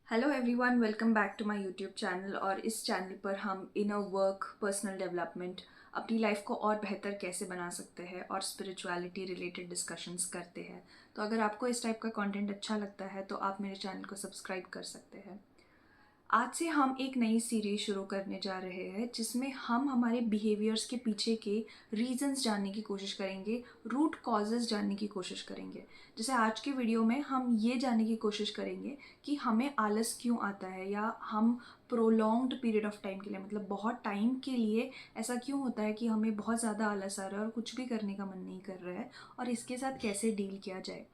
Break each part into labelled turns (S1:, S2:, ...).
S1: Hello everyone, welcome back to my YouTube channel. और इस channel पर हम इनर वर्क, पर्सनल डेवलपमेंट, अपनी लाइफ को और बेहतर कैसे बना सकते हैं और स्पिरिचुअलिटी रिलेटेड डिस्कशंस करते हैं। तो अगर आपको इस टाइप का कंटेंट अच्छा लगता है तो आप मेरे चैनल को सब्सक्राइब कर सकते हैं। आज से हम एक नई सीरीज शुरू करने जा रहे हैं जिसमें हम हमारे बिहेवियर्स के पीछे के रीजंस जानने की कोशिश करेंगे, रूट कॉजेज जानने की कोशिश करेंगे। जैसे आज के वीडियो में हम ये जानने की कोशिश करेंगे कि हमें आलस क्यों आता है, या हम प्रोलॉन्ग्ड पीरियड ऑफ टाइम के लिए, मतलब बहुत टाइम के लिए ऐसा क्यों होता है कि हमें बहुत ज़्यादा आलस आ रहा है और कुछ भी करने का मन नहीं कर रहा है, और इसके साथ कैसे डील किया जाए।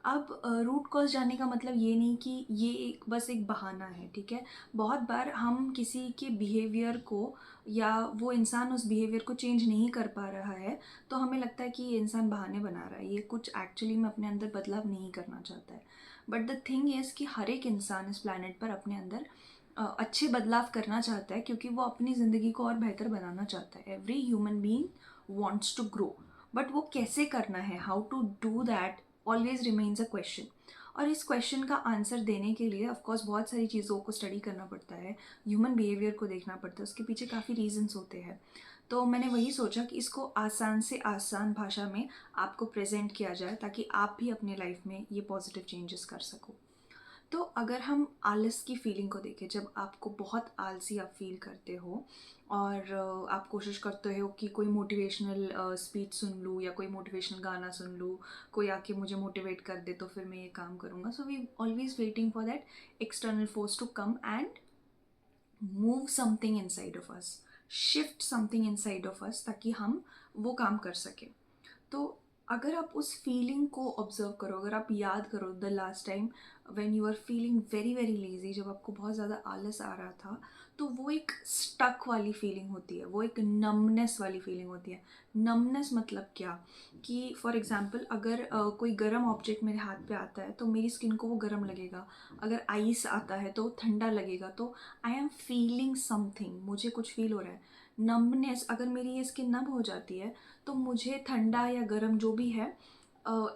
S1: अब रूट कॉज जानने का मतलब ये नहीं कि ये एक बस एक बहाना है, ठीक है। बहुत बार हम किसी के बिहेवियर को, या वो इंसान उस बिहेवियर को चेंज नहीं कर पा रहा है, तो हमें लगता है कि ये इंसान बहाने बना रहा है, ये कुछ एक्चुअली में अपने अंदर बदलाव नहीं करना चाहता है। बट द थिंग इज़ कि हर एक इंसान इस प्लानट पर अपने अंदर अच्छे बदलाव करना चाहता है, क्योंकि वो अपनी ज़िंदगी को और बेहतर बनाना चाहता है। Every human being wants to grow, but वो कैसे करना है, how to do that always remains a question. और इस क्वेश्चन का आंसर देने के लिए ऑफकोर्स बहुत सारी चीज़ों को स्टडी करना पड़ता है, ह्यूमन बिहेवियर को देखना पड़ता है, उसके पीछे काफ़ी रीजंस होते हैं। तो मैंने वही सोचा कि इसको आसान से आसान भाषा में आपको प्रेजेंट किया जाए, ताकि आप भी अपने लाइफ में ये पॉजिटिव चेंजेस कर सको। तो अगर हम आलस की फीलिंग को देखें, जब आपको बहुत आलसी आप फील करते हो और आप कोशिश करते हो कि कोई मोटिवेशनल स्पीच सुन लूँ या कोई मोटिवेशनल गाना सुन लूँ, कोई आके मुझे मोटिवेट कर दे तो फिर मैं ये काम करूँगा। So we always waiting for that external force to come and move something inside of us, shift something inside of us, ताकि हम वो काम कर सकें। तो अगर आप उस फीलिंग को ऑब्जर्व करो, अगर आप याद करो the last time when you are feeling very very lazy, जब आपको बहुत ज़्यादा आलस आ रहा था, तो वो एक स्टक वाली फीलिंग होती है, वो एक नमनेस वाली फीलिंग होती है। नमनेस मतलब क्या, कि फॉर एग्जांपल अगर कोई गर्म ऑब्जेक्ट मेरे हाथ पे आता है तो मेरी स्किन को वो गर्म लगेगा, अगर आइस आता है तो ठंडा लगेगा, तो आई एम फीलिंग समथिंग, मुझे कुछ फील हो रहा है। नमनेस, अगर मेरी ये स्किन नम हो जाती है तो मुझे ठंडा या गर्म जो भी है,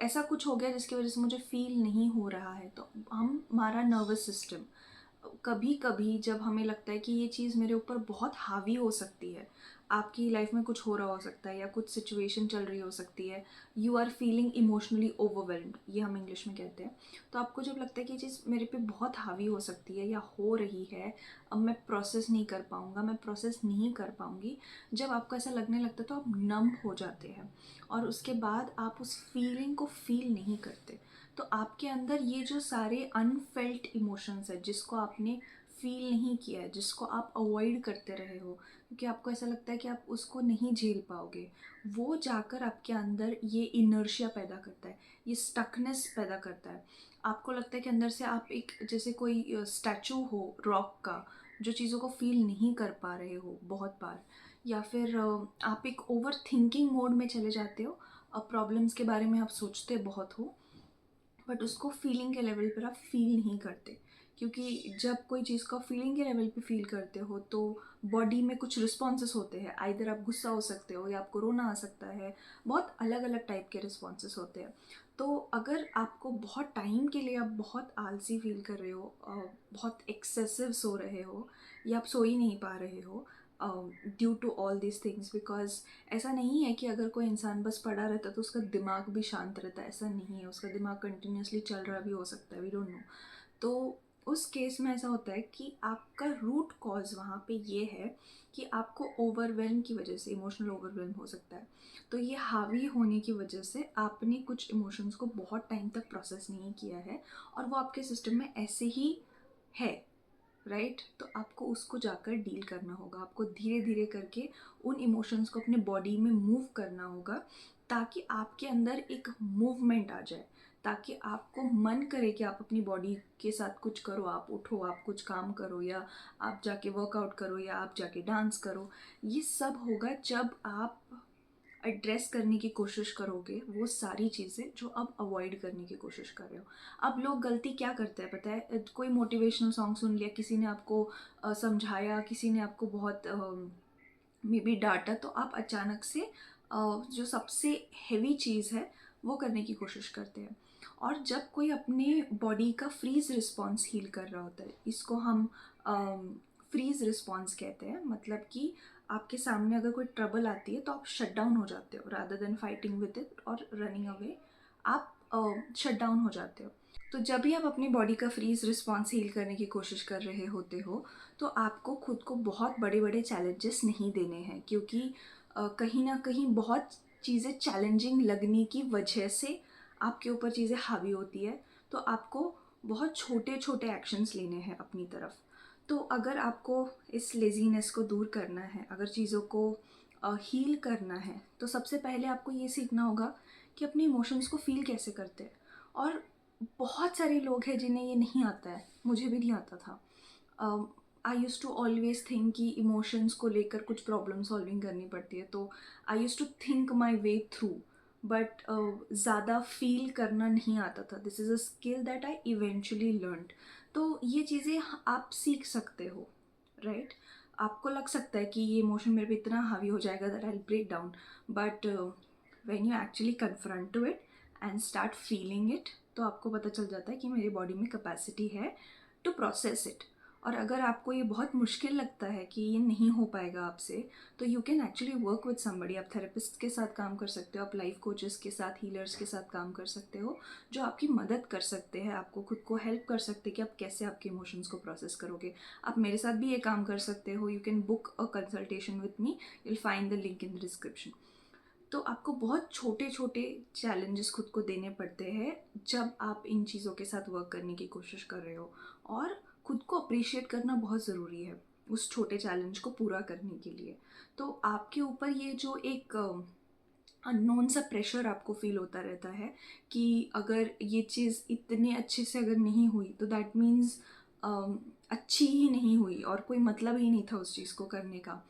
S1: ऐसा कुछ हो गया जिसकी वजह से मुझे फील नहीं हो रहा है। तो हमारा नर्वस सिस्टम, कभी कभी जब हमें लगता है कि ये चीज़ मेरे ऊपर बहुत हावी हो सकती है, आपकी लाइफ में कुछ हो रहा हो सकता है या कुछ सिचुएशन चल रही हो सकती है, you are feeling emotionally overwhelmed, ये हम इंग्लिश में कहते हैं। तो आपको जब लगता है कि ये चीज़ मेरे पे बहुत हावी हो सकती है या हो रही है, अब मैं प्रोसेस नहीं कर पाऊँगा, मैं प्रोसेस नहीं कर पाऊँगी, जब आपको ऐसा लगने लगता है तो आप नम हो जाते हैं, और उसके बाद आप उस फीलिंग को फील नहीं करते। तो आपके अंदर ये जो सारे अनफेल्ट इमोशंस है, जिसको आपने फील नहीं किया है, जिसको आप अवॉइड करते रहे हो क्योंकि आपको ऐसा लगता है कि आप उसको नहीं झेल पाओगे, वो जाकर आपके अंदर ये इनर्शिया पैदा करता है, ये स्टकनेस पैदा करता है। आपको लगता है कि अंदर से आप एक जैसे कोई स्टैचू हो रॉक का, जो चीज़ों को फील नहीं कर पा रहे हो बहुत बार, या फिर आप एक ओवर थिंकिंग मोड में चले जाते हो, प्रॉब्लम्स के बारे में आप सोचते बहुत हो, बट उसको फीलिंग के लेवल पर आप फील नहीं करते। क्योंकि जब कोई चीज़ को फीलिंग के लेवल पे फील करते हो तो बॉडी में कुछ रिस्पॉन्सेस होते हैं, आइदर आप गुस्सा हो सकते हो या आपको रोना आ सकता है, बहुत अलग अलग टाइप के रिस्पॉन्सेस होते हैं। तो अगर आपको बहुत टाइम के लिए आप बहुत आलसी फील कर रहे हो, बहुत एक्सेसिव सो रहे हो, या आप सो ही नहीं पा रहे हो due to all this things, because ऐसा नहीं है कि अगर कोई इंसान बस पड़ा रहता है तो उसका दिमाग भी शांत रहता है, ऐसा नहीं है, उसका दिमाग कंटिन्यूसली चल रहा भी हो सकता है, वी डोंट नो। तो उस केस में ऐसा होता है कि आपका रूट कॉज वहाँ पे ये है कि आपको ओवरवेल्म की वजह से, इमोशनल ओवरवेल्म हो सकता है, तो ये हावी होने की वजह से आपने कुछ इमोशंस को बहुत टाइम तक प्रोसेस नहीं किया है, और वो आपके सिस्टम में ऐसे ही है, राइट। तो आपको उसको जाकर डील करना होगा, आपको धीरे धीरे करके उन इमोशंस को अपने बॉडी में मूव करना होगा, ताकि आपके अंदर एक मूवमेंट आ जाए, ताकि आपको मन करे कि आप अपनी बॉडी के साथ कुछ करो, आप उठो, आप कुछ काम करो, या आप जाके वर्कआउट करो, या आप जाके डांस करो। ये सब होगा जब आप एड्रेस करने की कोशिश करोगे वो सारी चीज़ें जो अब अवॉइड करने की कोशिश कर रहे हो। अब लोग गलती क्या करते हैं पता है, कोई मोटिवेशनल सॉन्ग सुन लिया, किसी ने आपको समझाया, किसी ने आपको बहुत मे बी डांटा, तो आप अचानक से जो सबसे हेवी चीज़ है वो करने की कोशिश करते हैं। और जब कोई अपने बॉडी का फ्रीज रिस्पॉन्स हील कर रहा होता है, इसको हम फ्रीज रिस्पॉन्स कहते हैं, मतलब कि आपके सामने अगर कोई ट्रबल आती है तो आप शट डाउन हो जाते हो rather than fighting with it और रनिंग अवे, आप शट डाउन हो जाते हो। तो जब भी आप अपनी बॉडी का फ्रीज रिस्पॉन्स हील करने की कोशिश कर रहे होते हो तो आपको खुद को बहुत बड़े बड़े चैलेंजेस नहीं देने हैं, क्योंकि कहीं ना कहीं बहुत चीज़ें चैलेंजिंग लगने की वजह से आपके ऊपर चीज़ें हावी होती है। तो आपको बहुत छोटे छोटे एक्शंस लेने हैं अपनी तरफ। तो अगर आपको इस लेज़ीनेस को दूर करना है, अगर चीज़ों को हील करना है, तो सबसे पहले आपको ये सीखना होगा कि अपने इमोशंस को फील कैसे करते हैं। और बहुत सारे लोग हैं जिन्हें ये नहीं आता है, मुझे भी नहीं आता था। I used to always think कि इमोशंस को लेकर कुछ प्रॉब्लम सॉल्विंग करनी पड़ती है, तो I used to think my way through, but ज़्यादा फील करना नहीं आता था। This is a skill that I eventually learned. तो ये चीज़ें आप सीख सकते हो, राइट? आपको लग सकता है कि ये इमोशन मेरे पे इतना हावी हो जाएगा that I break down, but when you actually confront to it and start feeling it, तो आपको पता चल जाता है कि मेरी बॉडी में कैपेसिटी है टू प्रोसेस इट। और अगर आपको ये बहुत मुश्किल लगता है कि ये नहीं हो पाएगा आपसे, तो you can actually work with somebody. आप थेरेपिस्ट के साथ काम कर सकते हो, आप लाइफ कोचेस के साथ, हीलर्स के साथ काम कर सकते हो, जो आपकी मदद कर सकते हैं, आपको खुद को हेल्प कर सकते हैं कि आप कैसे आपके इमोशंस को प्रोसेस करोगे। आप मेरे साथ भी ये काम कर सकते हो। You can book a consultation with me, you will find the link in the description. तो आपको बहुत छोटे छोटे चैलेंजेस खुद को देने पड़ते हैं जब आप इन चीज़ों के साथ वर्क करने की कोशिश कर रहे हो। और खुद को अप्रिशिएट करना बहुत ज़रूरी है उस छोटे चैलेंज को पूरा करने के लिए। तो आपके ऊपर ये जो एक अननोन सा प्रेशर आपको फील होता रहता है कि अगर ये चीज़ इतने अच्छे से अगर नहीं हुई तो दैट मीन्स अच्छी ही नहीं हुई और कोई मतलब ही नहीं था उस चीज़ को करने का।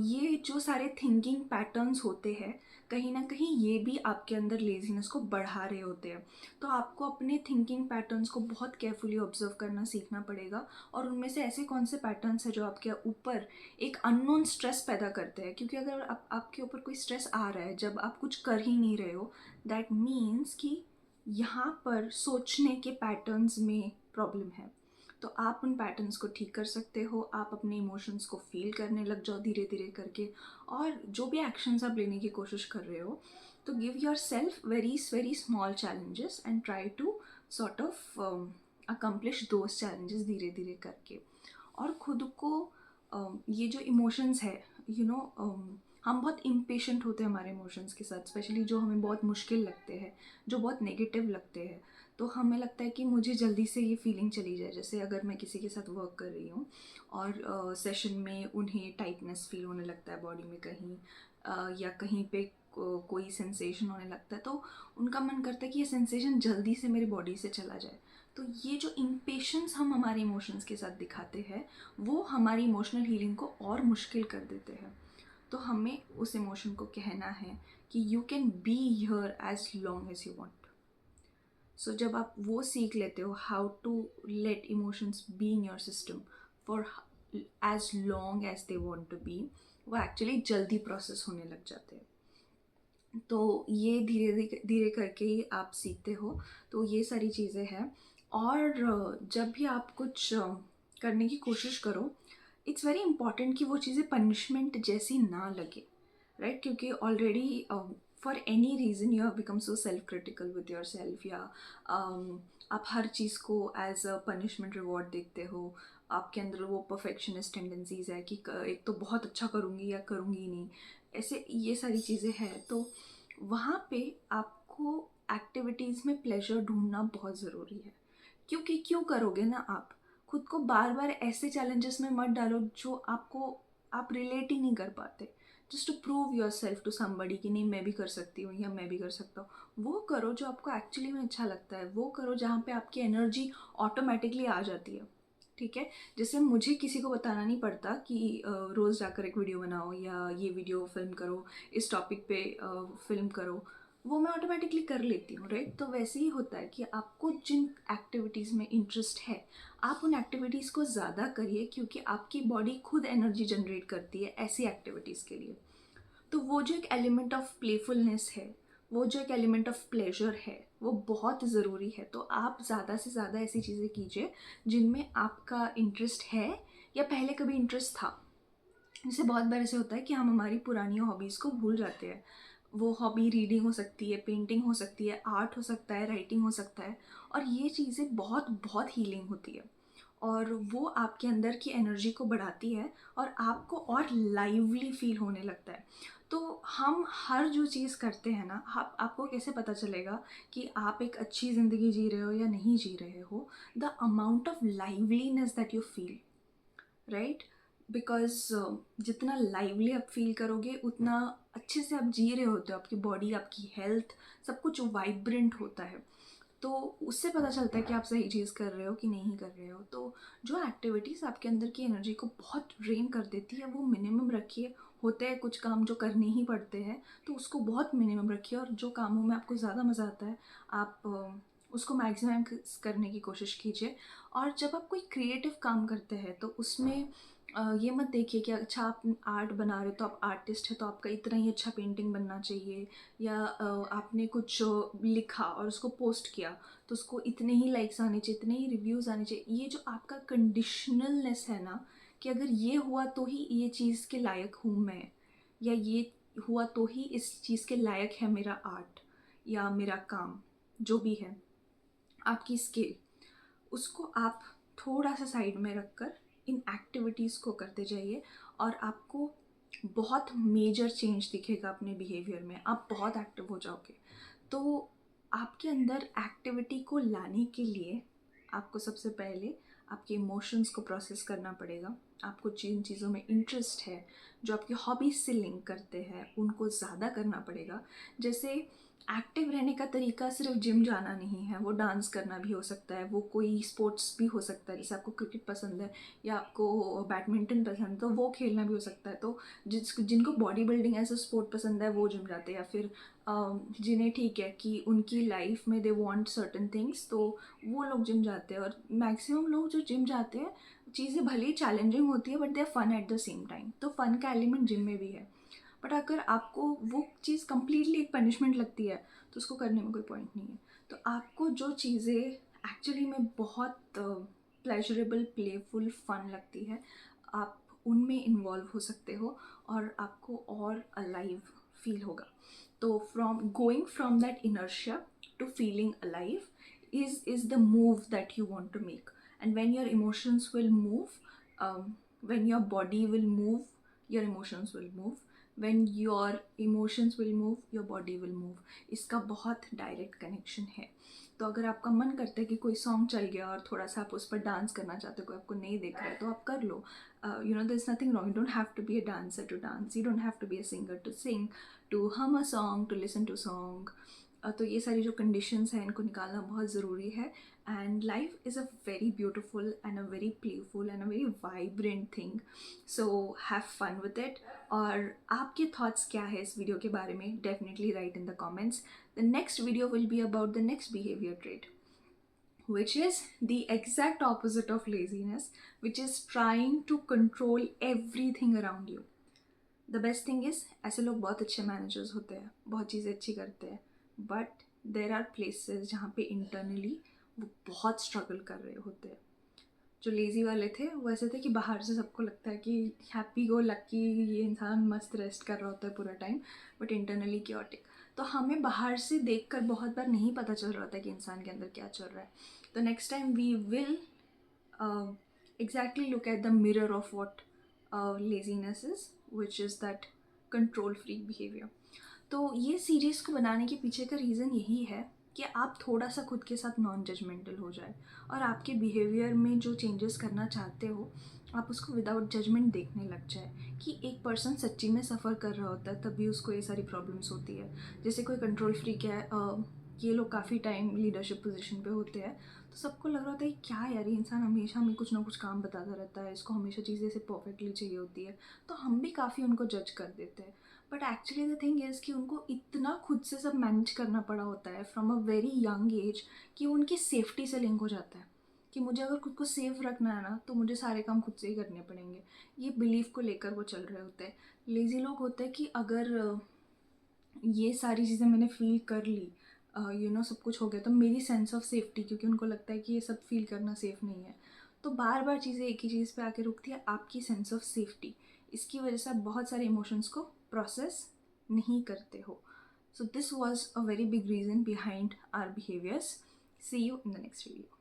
S1: ये जो सारे थिंकिंग पैटर्न्स होते हैं, कहीं ना कहीं ये भी आपके अंदर लेजीनेस को बढ़ा रहे होते हैं। तो आपको अपने थिंकिंग पैटर्न्स को बहुत केयरफुली ऑब्जर्व करना सीखना पड़ेगा, और उनमें से ऐसे कौन से पैटर्न्स हैं जो आपके ऊपर एक अननोन स्ट्रेस पैदा करते हैं। क्योंकि अगर आपके ऊपर कोई स्ट्रेस आ रहा है जब आप कुछ कर ही नहीं रहे हो, दैट मीन्स कि यहाँ पर सोचने के पैटर्न्स में प्रॉब्लम है। तो आप उन पैटर्न्स को ठीक कर सकते हो। आप अपने इमोशंस को फील करने लग जाओ धीरे धीरे करके, और जो भी एक्शंस आप लेने की कोशिश कर रहे हो, तो give yourself very very small challenges and try to sort of accomplish those challenges धीरे धीरे करके। और खुद को ये जो इमोशंस है, हम बहुत इम्पेशेंट होते हैं हमारे इमोशंस के साथ, स्पेशली जो हमें बहुत मुश्किल लगते हैं, जो बहुत नेगेटिव लगते हैं। तो हमें लगता है कि मुझे जल्दी से ये फीलिंग चली जाए। जैसे अगर मैं किसी के साथ वर्क कर रही हूँ और सेशन में उन्हें टाइटनेस फील होने लगता है बॉडी में कहीं, या कहीं पे कोई सेंसेशन होने लगता है, तो उनका मन करता है कि ये सेंसेशन जल्दी से मेरी बॉडी से चला जाए। तो ये जो इम्पेशेंस हम हमारे इमोशंस के साथ दिखाते हैं, वो हमारी इमोशनल हीलिंग को और मुश्किल कर देते हैं। तो हमें उस इमोशन को कहना है कि you can be here as long as you want. So जब आप वो सीख लेते हो, how to let emotions be in your system for as long as they want to be, वो एक्चुअली जल्दी प्रोसेस होने लग जाते हैं। तो ये धीरे धीरे करके ही आप सीखते हो। तो ये सारी चीज़ें हैं। और जब भी आप कुछ करने की कोशिश करो, इट्स वेरी इंपॉर्टेंट कि वो चीज़ें पनिशमेंट जैसी ना लगे, राइट? क्योंकि already for any reason you have become so self critical with your self, या आप हर चीज़ को एज अ पनिशमेंट रिवॉर्ड देखते हो। आपके अंदर वो परफेक्शनिस्ट टेंडेंसीज है कि एक तो बहुत अच्छा करूँगी या करूँगी नहीं, ऐसे ये सारी चीज़ें हैं। तो वहाँ पे आपको एक्टिविटीज़ में प्लेजर ढूंढना बहुत ज़रूरी है। क्योंकि क्यों करोगे ना, आप खुद को बार बार ऐसे चैलेंजेस में मत डालो जो आप रिलेट ही नहीं कर पाते। Just to prove yourself to somebody कि नहीं मैं भी कर सकती हूँ या मैं भी कर सकता हूँ। वो करो जो आपको एक्चुअली में अच्छा लगता है, वो करो जहाँ पे आपकी एनर्जी ऑटोमेटिकली आ जाती है, ठीक है? जैसे मुझे किसी को बताना नहीं पड़ता कि रोज़ जाकर एक वीडियो बनाओ या ये वीडियो फिल्म करो, इस टॉपिक पे फिल्म करो, वो मैं ऑटोमेटिकली कर लेती हूँ, राइट? तो वैसे ही होता है कि आपको जिन एक्टिविटीज़ में इंटरेस्ट है, आप उन एक्टिविटीज़ को ज़्यादा करिए, क्योंकि आपकी बॉडी खुद एनर्जी जनरेट करती है ऐसी एक्टिविटीज़ के लिए। तो वो जो एक एलिमेंट ऑफ प्लेफुलनेस है, वो जो एक एलिमेंट ऑफ प्लेजर है वो बहुत ज़रूरी है। तो आप ज़्यादा से ज़्यादा ऐसी चीज़ें कीजिए जिनमें आपका इंटरेस्ट है या पहले कभी इंटरेस्ट था। जैसे बहुत बार ऐसे होता है कि हम हमारी पुरानी हॉबीज़ को भूल जाते हैं। वो हॉबी रीडिंग हो सकती है, पेंटिंग हो सकती है, आर्ट हो सकता है, राइटिंग हो सकता है, और ये चीज़ें बहुत बहुत हीलिंग होती है और वो आपके अंदर की एनर्जी को बढ़ाती है और आपको और लाइवली फील होने लगता है। तो हम हर जो चीज़ करते हैं ना, आपको कैसे पता चलेगा कि आप एक अच्छी ज़िंदगी जी रहे हो या नहीं जी रहे हो? The amount of liveliness that you feel, right? Because जितना लाइवली आप फील करोगे उतना अच्छे से आप जी रहे होते हो, आपकी बॉडी, आपकी हेल्थ, सब कुछ वाइब्रेंट होता है। तो उससे पता चलता है कि आप सही चीज़ कर रहे हो कि नहीं कर रहे हो। तो जो एक्टिविटीज़ आपके अंदर की एनर्जी को बहुत ड्रेन कर देती है वो मिनिमम रखिए। होते हैं कुछ काम जो करने ही पड़ते हैं, तो उसको बहुत मिनिमम रखिए, और जो कामों में आपको ज़्यादा मज़ा आता है आप उसको मैक्सिमम करने की कोशिश कीजिए। और जब आप कोई क्रिएटिव काम करते हैं तो उसमें ये मत देखिए कि अच्छा आप आर्ट बना रहे हो तो आप आर्टिस्ट है तो आपका इतना ही अच्छा पेंटिंग बनना चाहिए, या आपने कुछ लिखा और उसको पोस्ट किया तो उसको इतने ही लाइक्स आने चाहिए, इतने ही रिव्यूज़ आने चाहिए। ये जो आपका कंडीशनलनेस है ना, कि अगर ये हुआ तो ही ये चीज़ के लायक हूँ मैं, या ये हुआ तो ही इस चीज़ के लायक है मेरा आर्ट या मेरा काम, जो भी है आपकी स्किल, उसको आप थोड़ा सा साइड में रखकर इन एक्टिविटीज़ को करते जाइए और आपको बहुत मेजर चेंज दिखेगा अपने बिहेवियर में। आप बहुत एक्टिव हो जाओगे। तो आपके अंदर एक्टिविटी को लाने के लिए आपको सबसे पहले आपके इमोशंस को प्रोसेस करना पड़ेगा। आपको जिन चीज़ों में इंटरेस्ट है, जो आपकी हॉबीज से लिंक करते हैं, उनको ज़्यादा करना पड़ेगा। जैसे एक्टिव रहने का तरीका सिर्फ जिम जाना नहीं है, वो डांस करना भी हो सकता है, वो कोई स्पोर्ट्स भी हो सकता है। जैसे आपको क्रिकेट पसंद है या आपको बैडमिंटन पसंद है तो वो खेलना भी हो सकता है। तो जिनको body building as a sport पसंद है वो जिम जाते हैं, या फिर जिन्हें ठीक है कि उनकी लाइफ में दे वांट सर्टेन थिंग्स तो वो लोग जिम जाते हैं। और मैक्सिमम लोग जो जिम जाते हैं, चीज़ें भले ही चैलेंजिंग होती है but they are fun at the same time, तो फन का एलिमेंट जिम में भी है। बट अगर आपको वो चीज़ कम्प्लीटली एक पनिशमेंट लगती है तो उसको करने में कोई पॉइंट नहीं है। तो आपको जो चीज़ें एक्चुअली में बहुत प्लेजरेबल, प्लेफुल, फन लगती है, आप उनमें इन्वॉल्व हो सकते हो और आपको और अलाइव फील होगा। तो from that inertia to feeling alive is the move that you want to make. And when your emotions will move, when your body will move, your emotions will move. When your emotions will move, your body will move. इसका बहुत direct connection है। तो अगर आपका मन करता है कि कोई सॉन्ग चल गया और थोड़ा सा आप उस पर डांस करना चाहते हो, कोई आपको नहीं देख रहा है, तो आप कर लो। You know, there's nothing wrong. You don't have to be a dancer to dance. You don't have to be a singer to sing, to hum a song, to listen to song. तो ये सारी जो conditions हैं इनको निकालना बहुत ज़रूरी है। And life is a very beautiful and a very playful and a very vibrant thing. So have fun with it. और आपके थॉट्स क्या है इस वीडियो के बारे में, definitely right in the comments. The next video will be about the next behaviour trait, which is the exact opposite of laziness, which is trying to control everything around you. The best thing is, ऐसे लोग बहुत अच्छे managers होते हैं, बहुत चीज़ें अच्छी करते हैं, बट देर आर प्लेसेस जहाँ पे इंटरनली वो बहुत स्ट्रगल कर रहे होते हैं। जो लेज़ी वाले थे वो ऐसे थे कि बाहर से सबको लगता है कि हैप्पी गो लकी, ये इंसान मस्त रेस्ट कर रहा होता है पूरा टाइम, बट इंटरनली क्योटिक। तो हमें बाहर से देखकर बहुत बार नहीं पता चल रहा होता है कि इंसान के अंदर क्या चल रहा है। तो next time we will exactly look at the mirror of what laziness is, which is that control freak behavior. तो ये सीरीज़ को बनाने के पीछे का रीज़न यही है कि आप थोड़ा सा खुद के साथ नॉन जजमेंटल हो जाए और आपके बिहेवियर में जो चेंजेस करना चाहते हो आप उसको विदाउट जजमेंट देखने लग जाए कि एक पर्सन सच्ची में सफ़र कर रहा होता है तभी उसको ये सारी प्रॉब्लम्स होती है। जैसे कोई कंट्रोल फ्रीक है, ये लोग काफ़ी टाइम लीडरशिप पोजीशन पे होते हैं, तो सबको लग रहा होता है क्या यार ये इंसान हमेशा हमें कुछ ना कुछ काम बताता रहता है, इसको हमेशा चीज़ें ऐसे परफेक्टली चाहिए होती है, तो हम भी काफ़ी उनको जज कर देते हैं। But actually the thing is कि उनको इतना खुद से सब मैनेज करना पड़ा होता है from a very young age कि वो उनकी सेफ्टी से लिंक हो जाता है कि मुझे अगर खुद को सेफ रखना है ना तो मुझे सारे काम खुद से ही करने पड़ेंगे। ये बिलीफ को लेकर वो चल रहे होते हैं। लेज़ी लोग होते हैं कि अगर ये सारी चीज़ें मैंने फ़ील कर ली, सब कुछ हो गया, तो मेरी सेंस ऑफ सेफ्टी, क्योंकि उनको लगता है कि ये सब फ़ील करना सेफ़ नहीं है, तो बार बार चीज़ें एक ही चीज़ पे आके रुकती है, आपकी सेंस ऑफ सेफ्टी। इसकी वजह से आप बहुत सारे इमोशंस को प्रोसेस नहीं करते हो। So this was a very big reason behind our behaviours. See you in the next video.